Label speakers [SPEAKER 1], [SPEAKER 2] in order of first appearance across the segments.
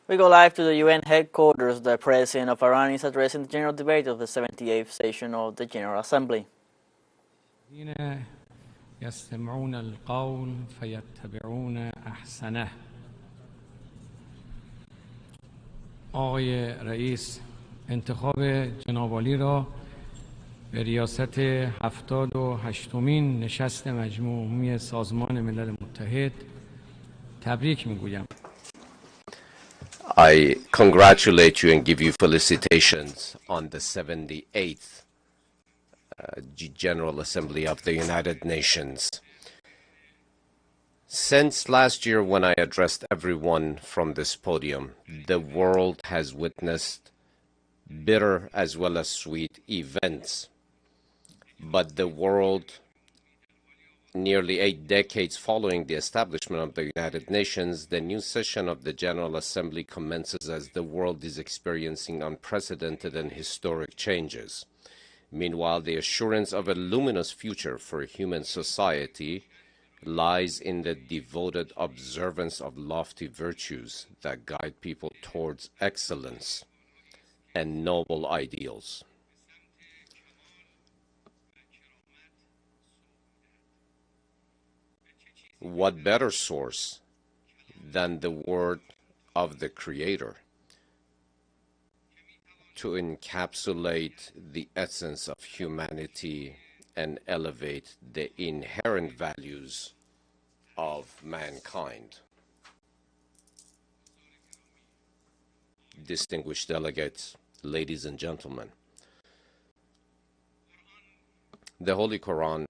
[SPEAKER 1] We go live to the UN headquarters. The President of Iran is addressing the general debate of the 78th session of the General Assembly.
[SPEAKER 2] يستمعون القول فيتبعون احسنه. آقای رئیس انتخاب جناب عالی را به ریاست 78مین نشست مجمع عمومی سازمان ملل متحد تبریک میگویم.
[SPEAKER 3] I congratulate you and give you felicitations on the 78th General Assembly of the United Nations. Since last year when I addressed everyone from this podium, the world has witnessed bitter as well as sweet events. But the world, nearly 8 decades following the establishment of the United Nations, the new session of the General Assembly commences as the world is experiencing unprecedented and historic changes. Meanwhile, the assurance of a luminous future for human society lies in the devoted observance of lofty virtues that guide people towards excellence and noble ideals. What better source than the word of the Creator to encapsulate the essence of humanity and elevate the inherent values of mankind? Distinguished delegates, ladies and gentlemen, the Holy Quran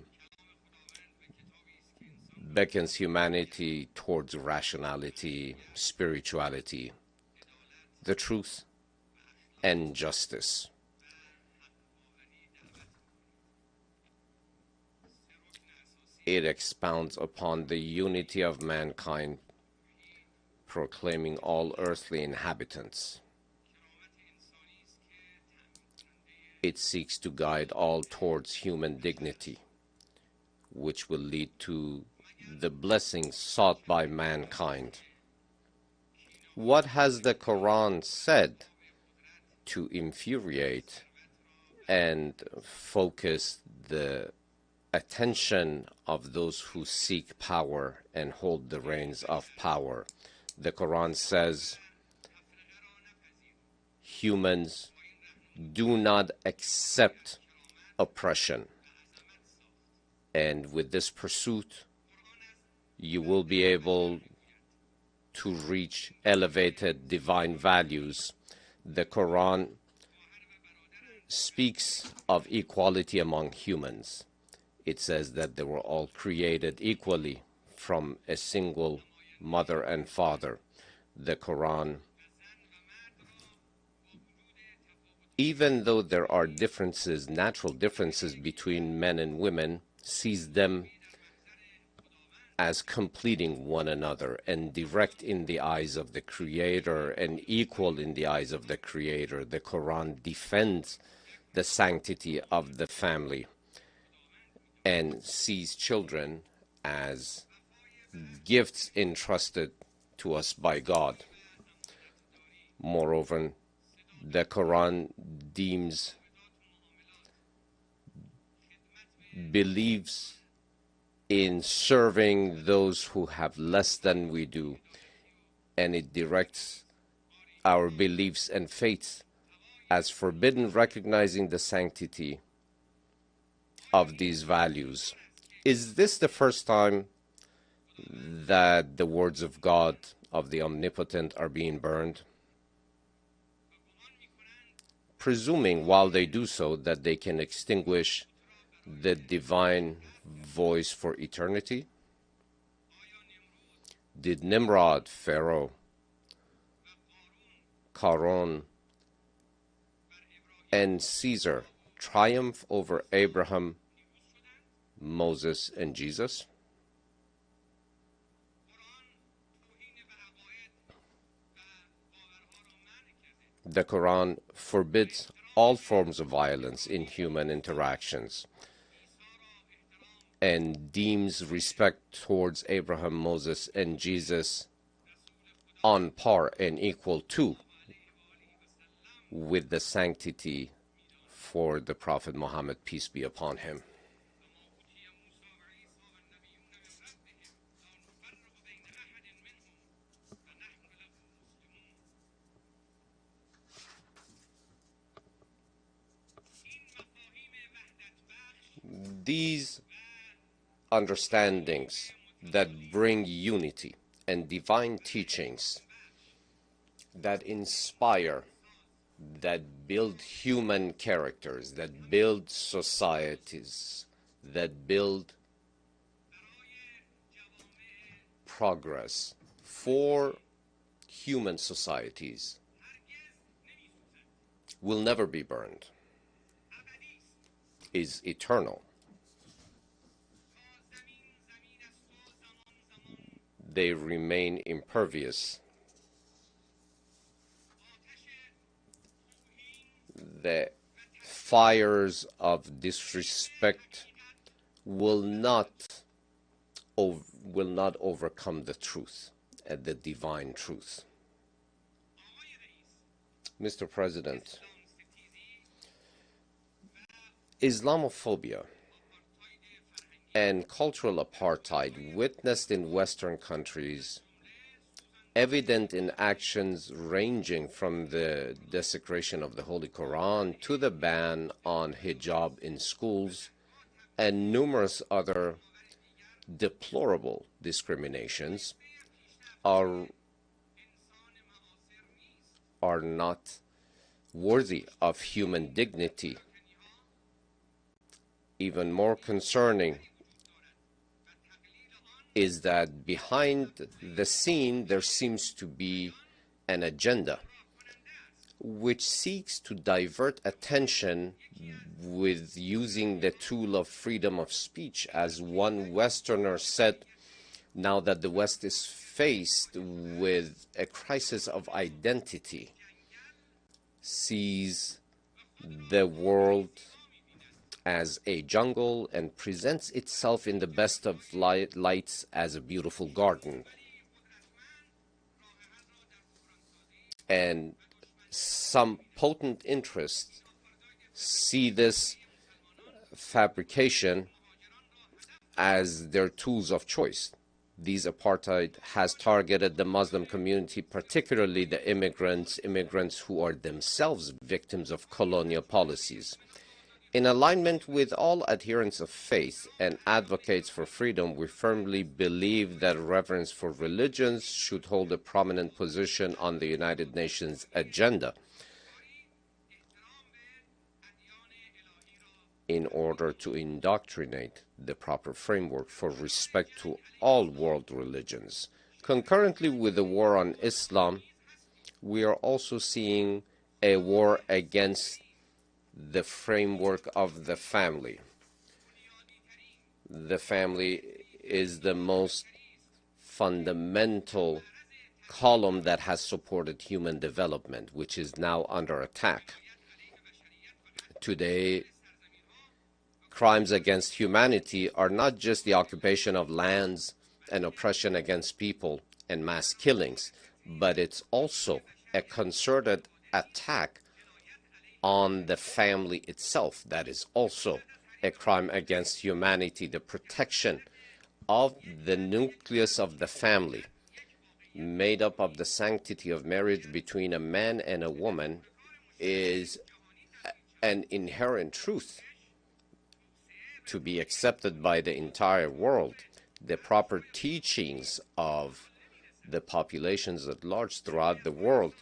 [SPEAKER 3] beckons humanity towards rationality, spirituality, the truth, and justice. It expounds upon the unity of mankind, proclaiming all earthly inhabitants. It seeks to guide all towards human dignity, which will lead to the blessings sought by mankind. What has the Quran said to infuriate and focus the attention of those who seek power and hold the reins of power? The Quran says, humans do not accept oppression. And with this pursuit, you will be able to reach elevated divine values. The Quran speaks of equality among humans. It says that they were all created equally from a single mother and father. The Quran, even though there are differences, natural differences between men and women, sees them as completing one another and direct in the eyes of the Creator and equal in the eyes of the Creator. The Quran defends the sanctity of the family and sees children as gifts entrusted to us by God. Moreover, the Quran believes in serving those who have less than we do, and it directs our beliefs and faiths as forbidden, recognizing the sanctity of these values. Is this the first time that the words of God, of the Omnipotent, are being burned? Presuming while they do so that they can extinguish the divine voice for eternity? Did Nimrod, Pharaoh, Qarun, and Caesar triumph over Abraham, Moses, and Jesus? The Quran forbids all forms of violence in human interactions and deems respect towards Abraham, Moses, and Jesus on par and equal to with the sanctity for the Prophet Muhammad, peace be upon him. These understandings that bring unity and divine teachings that inspire, that build human characters, that build societies, that build progress for human societies will never be burned, is eternal. They remain impervious. The fires of disrespect will not overcome the truth, the divine truth. Mr. President, Islamophobia and cultural apartheid witnessed in Western countries, evident in actions ranging from the desecration of the Holy Quran to the ban on hijab in schools and numerous other deplorable discriminations, are not worthy of human dignity. Even more concerning is that behind the scene there seems to be an agenda which seeks to divert attention with using the tool of freedom of speech. As one Westerner said, now that the West is faced with a crisis of identity, sees the world as a jungle and presents itself in the best of lights as a beautiful garden. And some potent interests see this fabrication as their tools of choice. These apartheid has targeted the Muslim community, particularly the immigrants who are themselves victims of colonial policies. In alignment with all adherents of faith and advocates for freedom, we firmly believe that reverence for religions should hold a prominent position on the United Nations agenda in order to indoctrinate the proper framework for respect to all world religions. Concurrently with the war on Islam, we are also seeing a war against the framework of the family. The family is the most fundamental column that has supported human development, which is now under attack. Today, crimes against humanity are not just the occupation of lands and oppression against people and mass killings, but it's also a concerted attack on the family itself. That is also a crime against humanity. The protection of the nucleus of the family, made up of the sanctity of marriage between a man and a woman, is an inherent truth to be accepted by the entire world. The proper teachings of the populations at large throughout the world,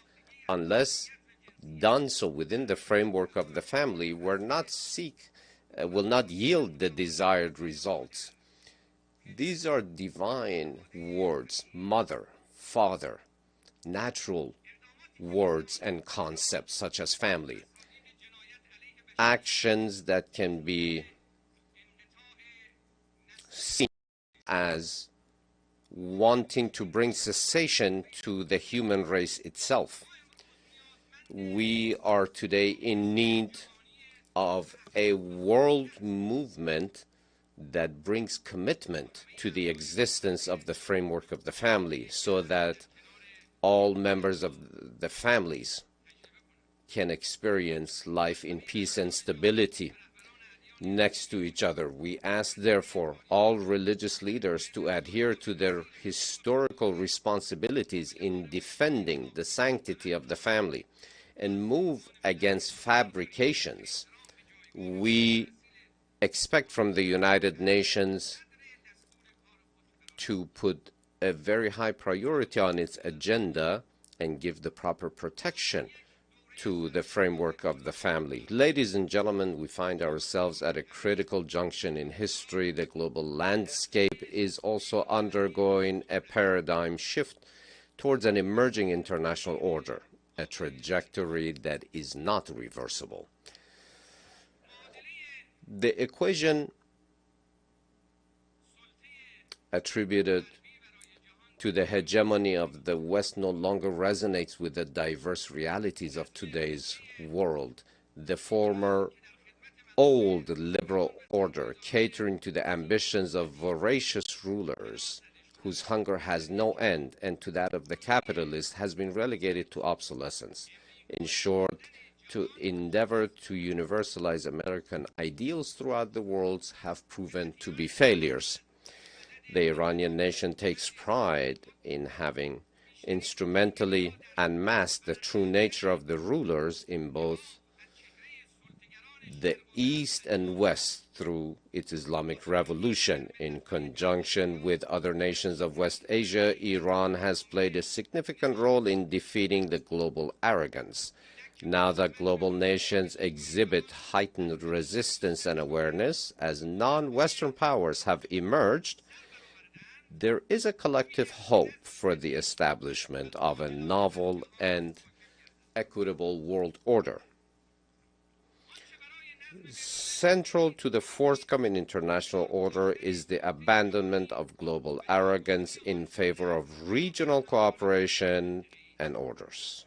[SPEAKER 3] unless done so within the framework of the family, will not yield the desired results. These are divine words: mother, father, natural words and concepts such as family. Actions that can be seen as wanting to bring cessation to the human race itself. We are today in need of a world movement that brings commitment to the existence of the framework of the family, so that all members of the families can experience life in peace and stability next to each other. We ask, therefore, all religious leaders to adhere to their historical responsibilities in defending the sanctity of the family and move against fabrications. We expect from the United Nations to put a very high priority on its agenda and give the proper protection to the framework of the family. Ladies and gentlemen, we find ourselves at a critical junction in history. The global landscape is also undergoing a paradigm shift towards an emerging international order, a trajectory that is not reversible. The equation attributed to the hegemony of the West no longer resonates with the diverse realities of today's world. The former old liberal order, catering to the ambitions of voracious rulers whose hunger has no end, and to that of the capitalist, has been relegated to obsolescence. In short, to endeavor to universalize American ideals throughout the world have proven to be failures. The Iranian nation takes pride in having instrumentally unmasked the true nature of the rulers in both the East and West through its Islamic Revolution. In conjunction with other nations of West Asia, Iran has played a significant role in defeating the global arrogance. Now that global nations exhibit heightened resistance and awareness as non-Western powers have emerged, there is a collective hope for the establishment of a novel and equitable world order. Central to the forthcoming international order is the abandonment of global arrogance in favor of regional cooperation and orders.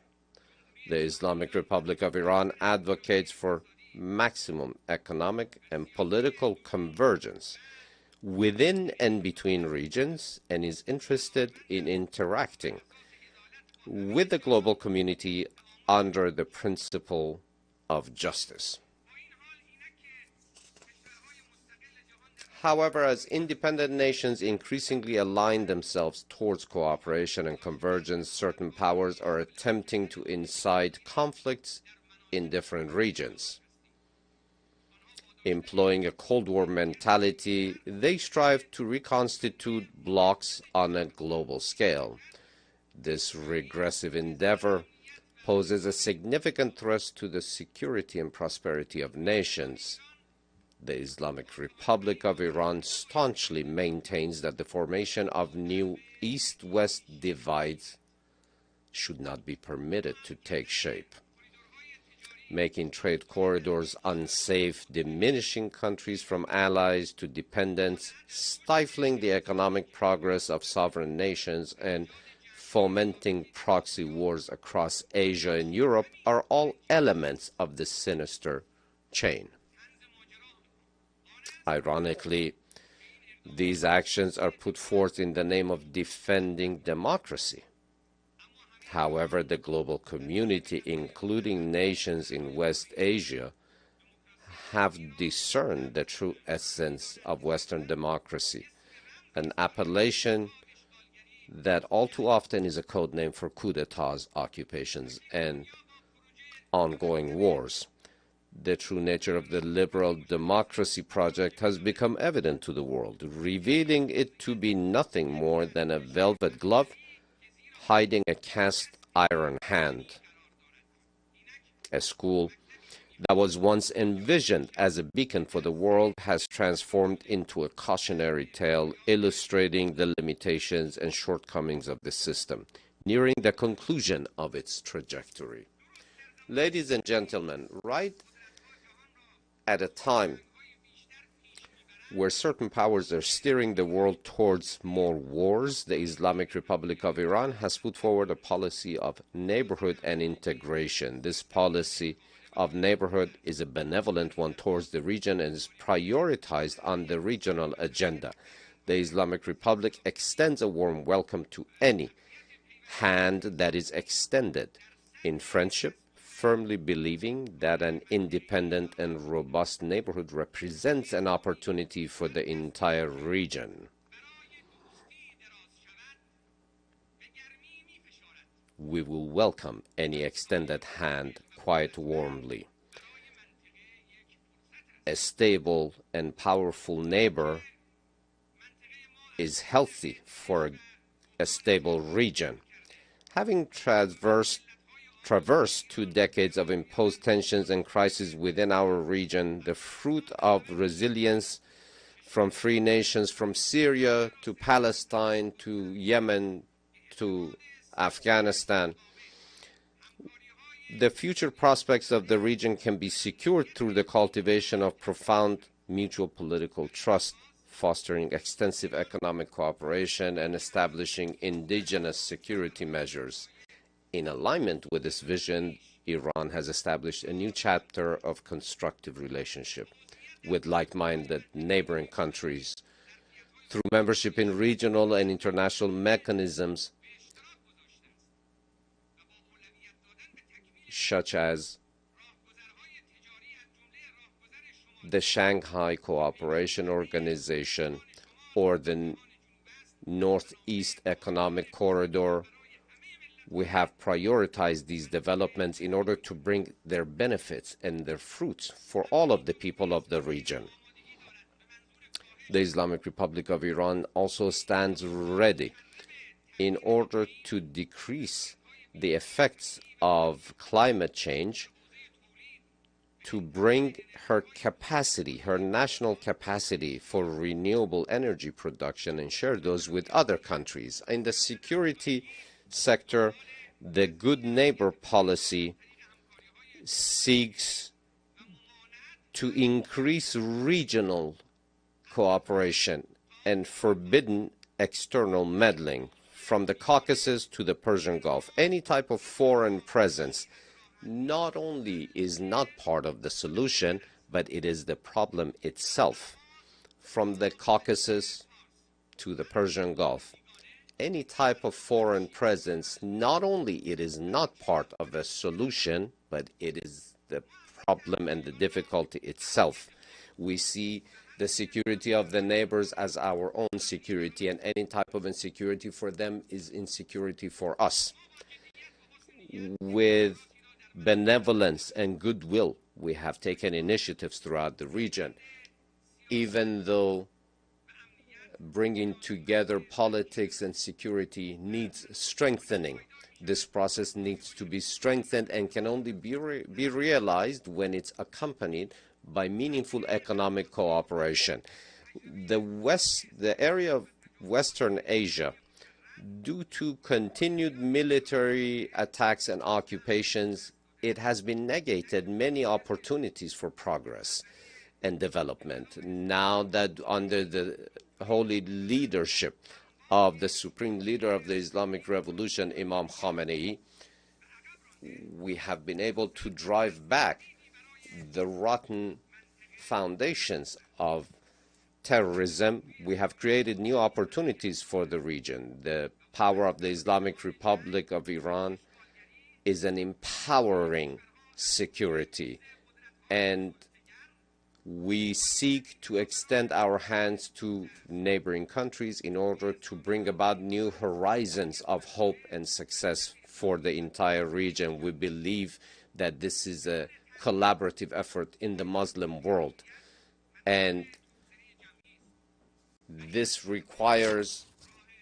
[SPEAKER 3] The Islamic Republic of Iran advocates for maximum economic and political convergence within and between regions and is interested in interacting with the global community under the principle of justice. However, as independent nations increasingly align themselves towards cooperation and convergence, certain powers are attempting to incite conflicts in different regions. Employing a Cold War mentality, they strive to reconstitute blocs on a global scale. This regressive endeavor poses a significant threat to the security and prosperity of nations. The Islamic Republic of Iran staunchly maintains that the formation of new East-West divides should not be permitted to take shape, making trade corridors unsafe, diminishing countries from allies to dependents, stifling the economic progress of sovereign nations, and fomenting proxy wars across Asia and Europe are all elements of this sinister chain. Ironically, these actions are put forth in the name of defending democracy. However, the global community, including nations in West Asia, have discerned the true essence of Western democracy, an appellation that all too often is a code name for coups d'etats, occupations, and ongoing wars. The true nature of the liberal democracy project has become evident to the world, revealing it to be nothing more than a velvet glove hiding a cast iron hand. A school that was once envisioned as a beacon for the world has transformed into a cautionary tale illustrating the limitations and shortcomings of the system, nearing the conclusion of its trajectory. Ladies and gentlemen, right at a time where certain powers are steering the world towards more wars, the Islamic Republic of Iran has put forward a policy of neighborhood and integration. This policy of neighborhood is a benevolent one towards the region and is prioritized on the regional agenda. The Islamic Republic extends a warm welcome to any hand that is extended in friendship, firmly believing that an independent and robust neighborhood represents an opportunity for the entire region. We will welcome any extended hand quite warmly. A stable and powerful neighbor is healthy for a stable region. Having traversed 2 decades of imposed tensions and crises within our region, the fruit of resilience from free nations from Syria to Palestine to Yemen to Afghanistan, the future prospects of the region can be secured through the cultivation of profound mutual political trust, fostering extensive economic cooperation, and establishing indigenous security measures. In alignment with this vision, Iran has established a new chapter of constructive relationship with like-minded neighboring countries through membership in regional and international mechanisms such as the Shanghai Cooperation Organization or the Northeast Economic Corridor. We have prioritized these developments in order to bring their benefits and their fruits for all of the people of the region. The Islamic Republic of Iran also stands ready in order to decrease the effects of climate change, to bring her capacity, her national capacity for renewable energy production and share those with other countries. In the security sector, the good neighbor policy seeks to increase regional cooperation and forbidden external meddling from the Caucasus to the Persian Gulf. Any type of foreign presence not only is not part of the solution, but it is the problem itself. From the Caucasus to the Persian Gulf, any type of foreign presence, not only it is not part of a solution, but it is the problem and the difficulty itself. We see the security of the neighbors as our own security, and any type of insecurity for them is insecurity for us. With benevolence and goodwill, we have taken initiatives throughout the region, even though bringing together politics and security needs strengthening. This process needs to be strengthened and can only be realized when it's accompanied by meaningful economic cooperation. The area of Western Asia, due to continued military attacks and occupations, it has been negated many opportunities for progress and development. Now that under the holy leadership of the supreme leader of the Islamic Revolution, Imam Khamenei, we have been able to drive back the rotten foundations of terrorism. We have created new opportunities for the region. The power of the Islamic Republic of Iran is an empowering security, and we seek to extend our hands to neighboring countries in order to bring about new horizons of hope and success for the entire region. We believe that this is a collaborative effort in the Muslim world, and this requires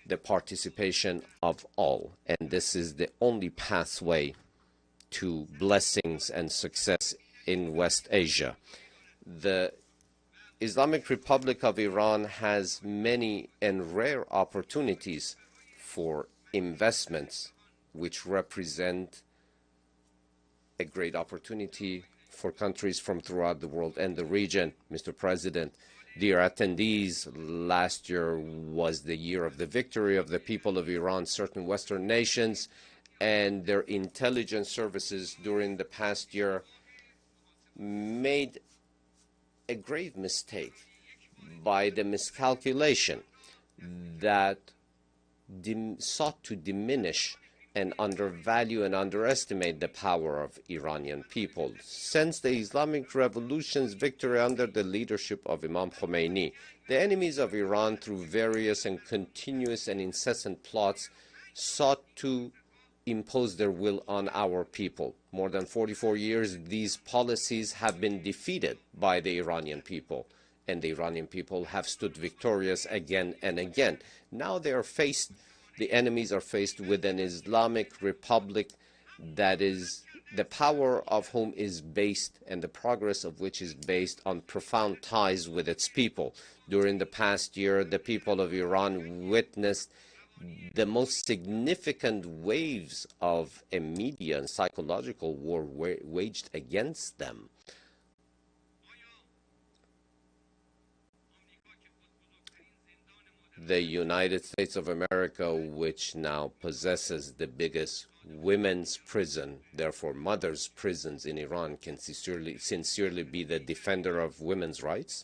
[SPEAKER 3] the participation of all, and this is the only pathway to blessings and success in West Asia. The Islamic Republic of Iran has many and rare opportunities for investments, which represent a great opportunity for countries from throughout the world and the region. Mr. President, dear attendees, last year was the year of the victory of the people of Iran. Certain Western nations and their intelligence services during the past year made a grave mistake by the miscalculation that sought to diminish and undervalue and underestimate the power of Iranian people. Since the Islamic Revolution's victory under the leadership of Imam Khomeini, the enemies of Iran, through various and continuous and incessant plots, sought to impose their will on our people. More than 44 years, these policies have been defeated by the Iranian people, and the Iranian people have stood victorious again and again. Now they are faced, the enemies are faced with an Islamic republic that is, the power of whom is based, and the progress of which is based on profound ties with its people. During the past year, the people of Iran witnessed the most significant waves of a media and psychological war waged against them. The United States of America, which now possesses the biggest women's prison, therefore mothers' prisons in Iran, can sincerely be the defender of women's rights.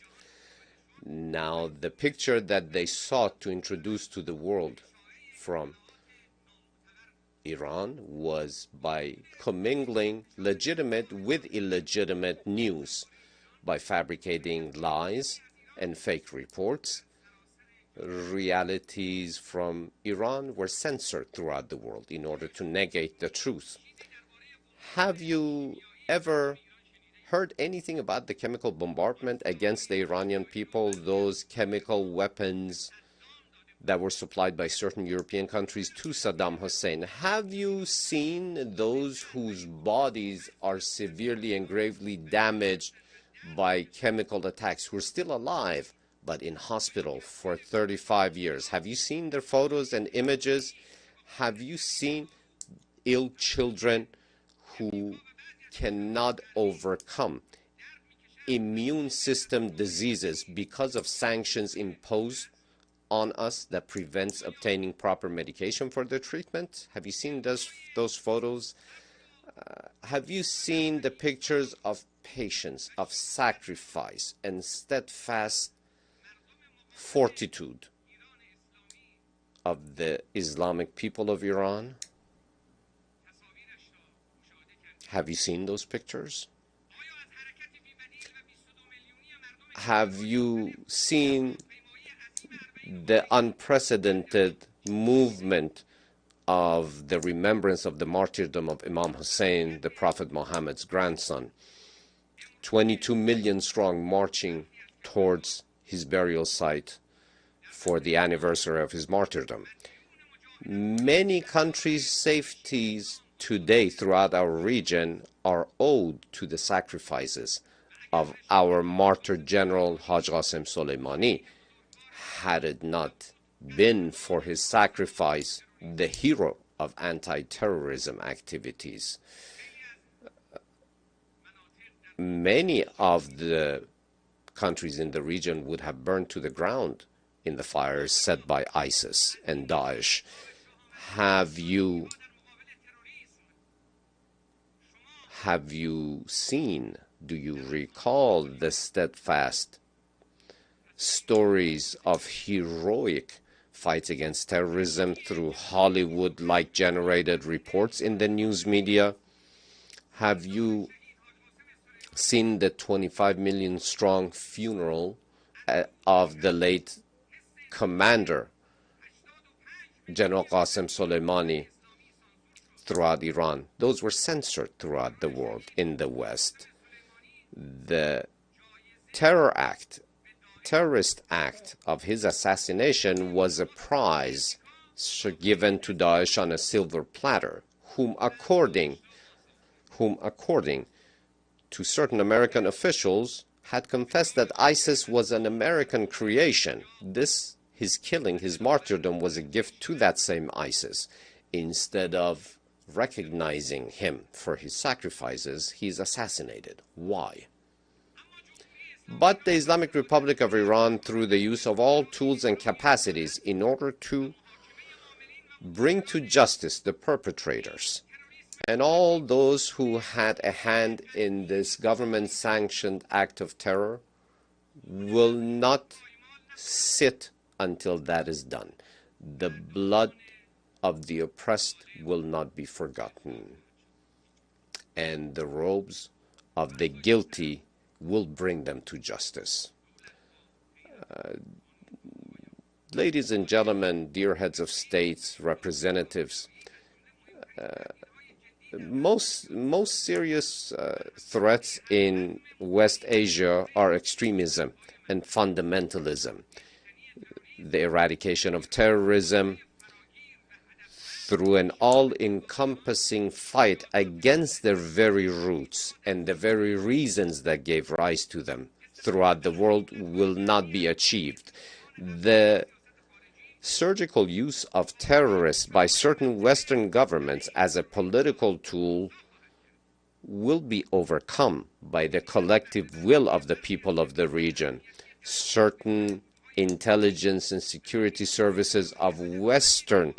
[SPEAKER 3] Now, the picture that they sought to introduce to the world from Iran was by commingling legitimate with illegitimate news, by fabricating lies and fake reports. Realities from Iran were censored throughout the world in order to negate the truth. Have you ever heard anything about the chemical bombardment against the Iranian people, those chemical weapons that were supplied by certain European countries to Saddam Hussein? Have you seen those whose bodies are severely and gravely damaged by chemical attacks, who are still alive but in hospital for 35 years? Have you seen their photos and images? Have you seen ill children who cannot overcome immune system diseases because of sanctions imposed on us that prevents obtaining proper medication for their treatment? Have you seen those photos? Have you seen the pictures of patience, of sacrifice, and steadfast fortitude of the Islamic people of Iran? Have you seen those pictures? Have you seen the unprecedented movement of the remembrance of the martyrdom of Imam Hussein, the Prophet Muhammad's grandson? 22 million strong marching towards his burial site for the anniversary of his martyrdom. Many countries' safeties today throughout our region are owed to the sacrifices of our martyr general Haj Qasem Soleimani. Had it not been for his sacrifice, the hero of anti-terrorism activities, many of the countries in the region would have burned to the ground in the fires set by ISIS and Daesh. Have you seen, do you recall the steadfast stories of heroic fights against terrorism through Hollywood-like generated reports in the news media? Have you seen the 25 million strong funeral of the late commander, General Qasem Soleimani, throughout Iran? Those were censored throughout the world in the West. The terrorist act of his assassination was a prize given to Daesh on a silver platter, whom according to certain American officials had confessed that ISIS was an American creation. His killing, his martyrdom, was a gift to that same ISIS. Instead of recognizing him for his sacrifices, he is assassinated. Why? But the Islamic Republic of Iran, through the use of all tools and capacities in order to bring to justice the perpetrators and all those who had a hand in this government-sanctioned act of terror, will not sit until that is done. The blood of the oppressed will not be forgotten, and the robes of the guilty will bring them to justice. Ladies and gentlemen, dear heads of states, representatives, most serious threats in West Asia are extremism and fundamentalism. The eradication of terrorism through an all-encompassing fight against their very roots and the very reasons that gave rise to them throughout the world will not be achieved. The surgical use of terrorists by certain Western governments as a political tool will be overcome by the collective will of the people of the region. Certain intelligence and security services of Western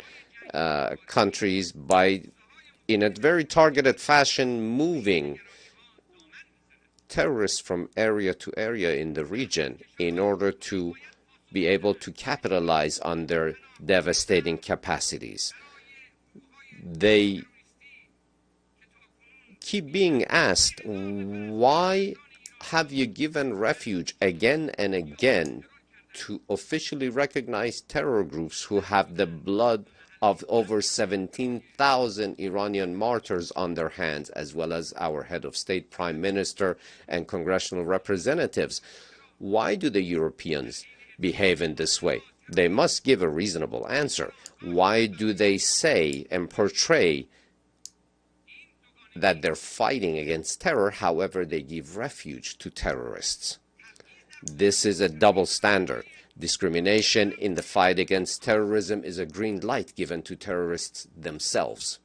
[SPEAKER 3] countries, in a very targeted fashion, moving terrorists from area to area in the region in order to be able to capitalize on their devastating capacities. They keep being asked, why have you given refuge again and again to officially recognized terror groups who have the blood of over 17,000 Iranian martyrs on their hands, as well as our head of state, prime minister, and congressional representatives? Why do the Europeans behave in this way? They must give a reasonable answer. Why do they say and portray that they're fighting against terror, however they give refuge to terrorists? This is a double standard. Discrimination in the fight against terrorism is a green light given to terrorists themselves.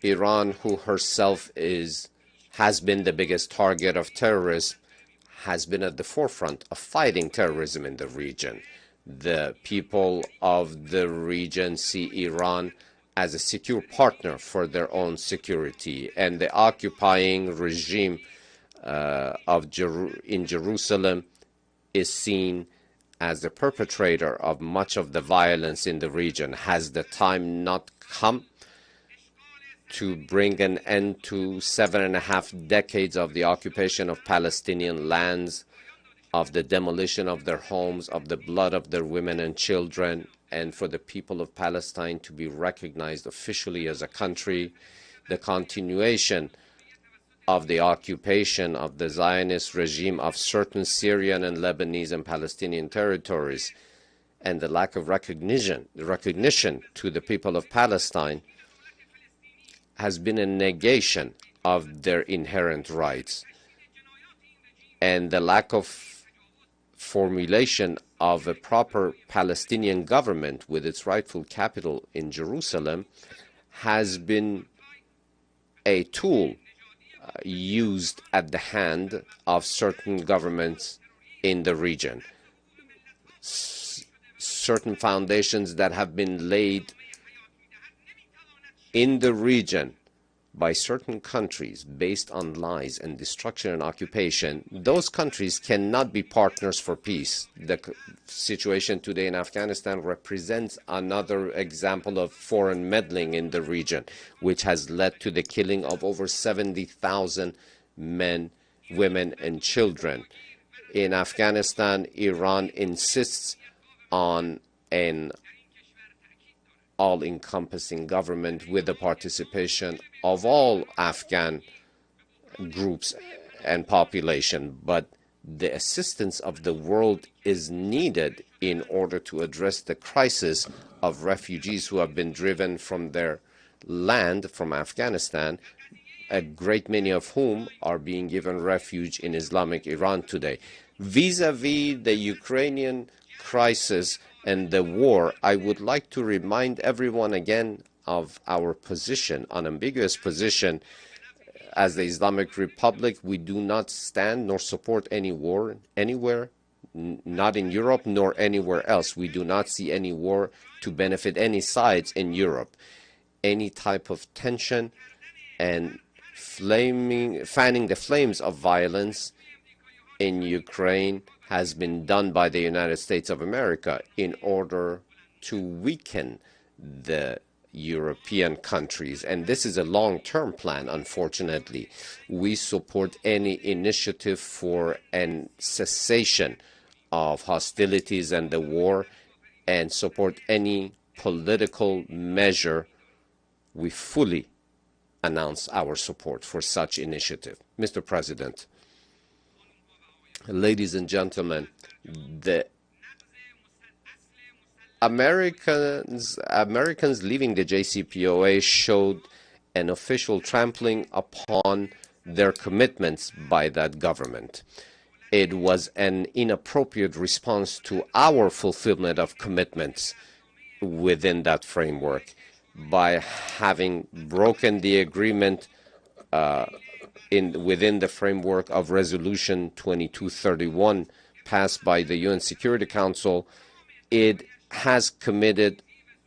[SPEAKER 3] Iran, who herself has been the biggest target of terrorism, has been at the forefront of fighting terrorism in the region. The people of the region see Iran as a secure partner for their own security, and the occupying regime in Jerusalem is seen as the perpetrator of much of the violence in the region. Has the time not come to bring an end to 7.5 decades of the occupation of Palestinian lands, of the demolition of their homes, of the blood of their women and children, and for the people of Palestine to be recognized officially as a country? The continuation of the occupation of the Zionist regime of certain Syrian and Lebanese and Palestinian territories, and the lack of recognition to the people of Palestine has been a negation of their inherent rights, and the lack of formulation of a proper Palestinian government with its rightful capital in Jerusalem has been a tool used at the hand of certain governments in the region. Certain foundations that have been laid in the region by certain countries based on lies and destruction and occupation, those countries cannot be partners for peace. The situation today in Afghanistan represents another example of foreign meddling in the region, which has led to the killing of over 70,000 men, women, and children. In Afghanistan, Iran insists on an all-encompassing government with the participation of all Afghan groups and population, but the assistance of the world is needed in order to address the crisis of refugees who have been driven from their land, from Afghanistan, a great many of whom are being given refuge in Islamic Iran today. Vis-a-vis the Ukrainian crisis and the war, I would like to remind everyone again of our position, unambiguous position. As the Islamic Republic, we do not stand nor support any war anywhere, not in Europe nor anywhere else. We do not see any war to benefit any sides in Europe. Any type of tension and fanning the flames of violence in Ukraine has been done by the United States of America in order to weaken the European countries, and this is a long-term plan, unfortunately. We support any initiative for a cessation of hostilities and the war, and support any political measure. We fully announce our support for such initiative. Mr. President, ladies and gentlemen, the Americans leaving the JCPOA showed an official trampling upon their commitments by that government. It was an inappropriate response to our fulfillment of commitments within that framework by having broken the agreement within the framework of Resolution 2231 passed by the UN Security Council. It has committed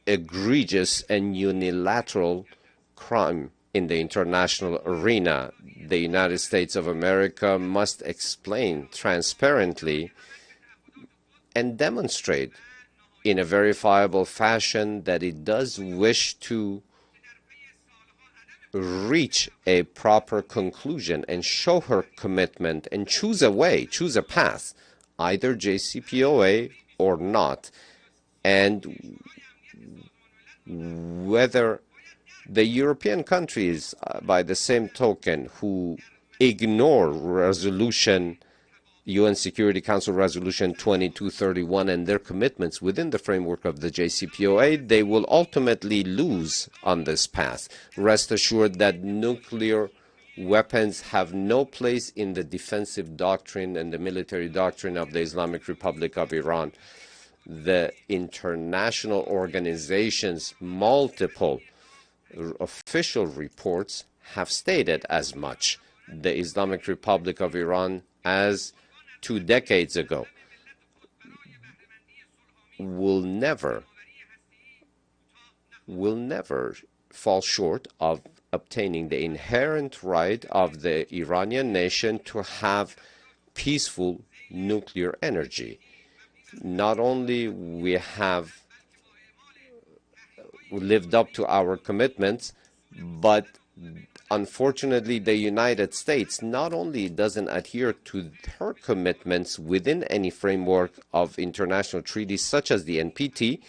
[SPEAKER 3] egregious and unilateral crime in the international arena. The United States of America must explain transparently and demonstrate in a verifiable fashion that it does wish to reach a proper conclusion and show her commitment and choose a way, choose a path, either JCPOA or not. And whether the European countries, by the same token, who ignore UN Security Council Resolution 2231 and their commitments within the framework of the JCPOA, they will ultimately lose on this path. Rest assured that nuclear weapons have no place in the defensive doctrine and the military doctrine of the Islamic Republic of Iran. The international organizations, multiple official reports have stated as much. The Islamic Republic of Iran, as 2 decades ago, will never fall short of obtaining the inherent right of the Iranian nation to have peaceful nuclear energy. Not only we have lived up to our commitments, but unfortunately the United States not only doesn't adhere to her commitments within any framework of international treaties such as the NPT,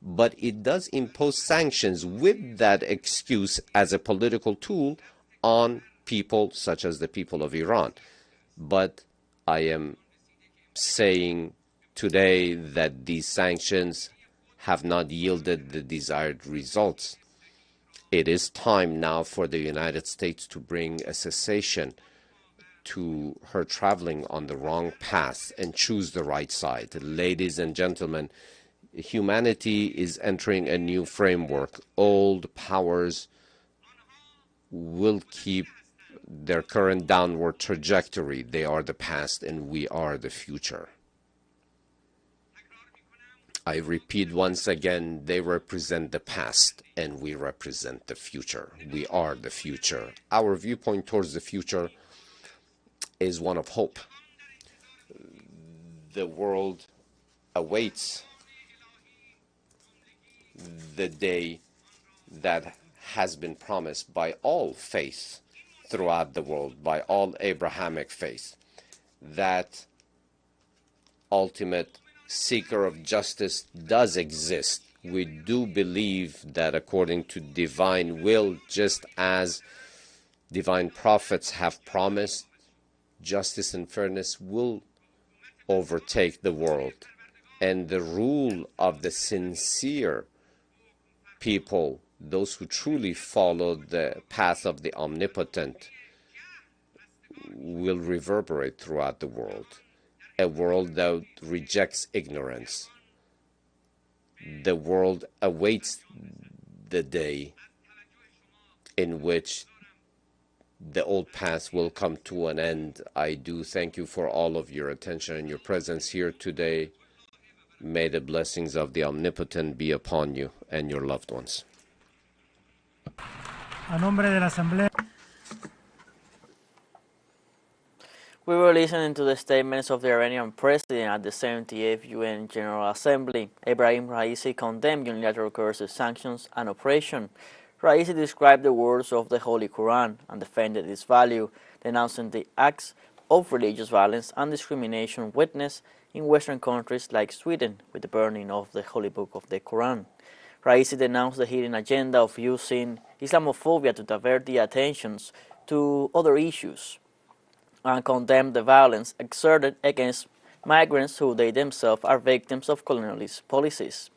[SPEAKER 3] but it does impose sanctions with that excuse as a political tool on people such as the people of Iran. But I am saying today that these sanctions have not yielded the desired results. It is time now for the United States to bring a cessation to her traveling on the wrong path and choose the right side. Ladies and gentlemen, humanity is entering a new framework. Old powers will keep their current downward trajectory. They are the past and we are the future. I repeat once again, they represent the past and we represent the future. We are the future. Our viewpoint towards the future is one of hope. The world awaits the day that has been promised by all faiths throughout the world, by all Abrahamic faiths, that ultimate seeker of justice does exist. We do believe that according to divine will, just as divine prophets have promised, justice and fairness will overtake the world, and the rule of the sincere people, those who truly follow the path of the omnipotent, will reverberate throughout the world. A world that rejects ignorance. The world awaits the day in which the old path will come to an end. I do thank you for all of your attention and your presence here today. May the blessings of the Omnipotent be upon you and your loved ones.
[SPEAKER 1] We We were listening to the statements of the Iranian President at the 78th UN General Assembly. Ebrahim Raisi condemned unilateral coercive sanctions and oppression. Raisi described the words of the Holy Quran and defended its value, denouncing the acts of religious violence and discrimination witnessed in Western countries like Sweden with the burning of the Holy Book of the Quran. Raisi denounced the hidden agenda of using Islamophobia to divert the attentions to other issues, and condemned the violence exerted against migrants who they themselves are victims of colonialist policies.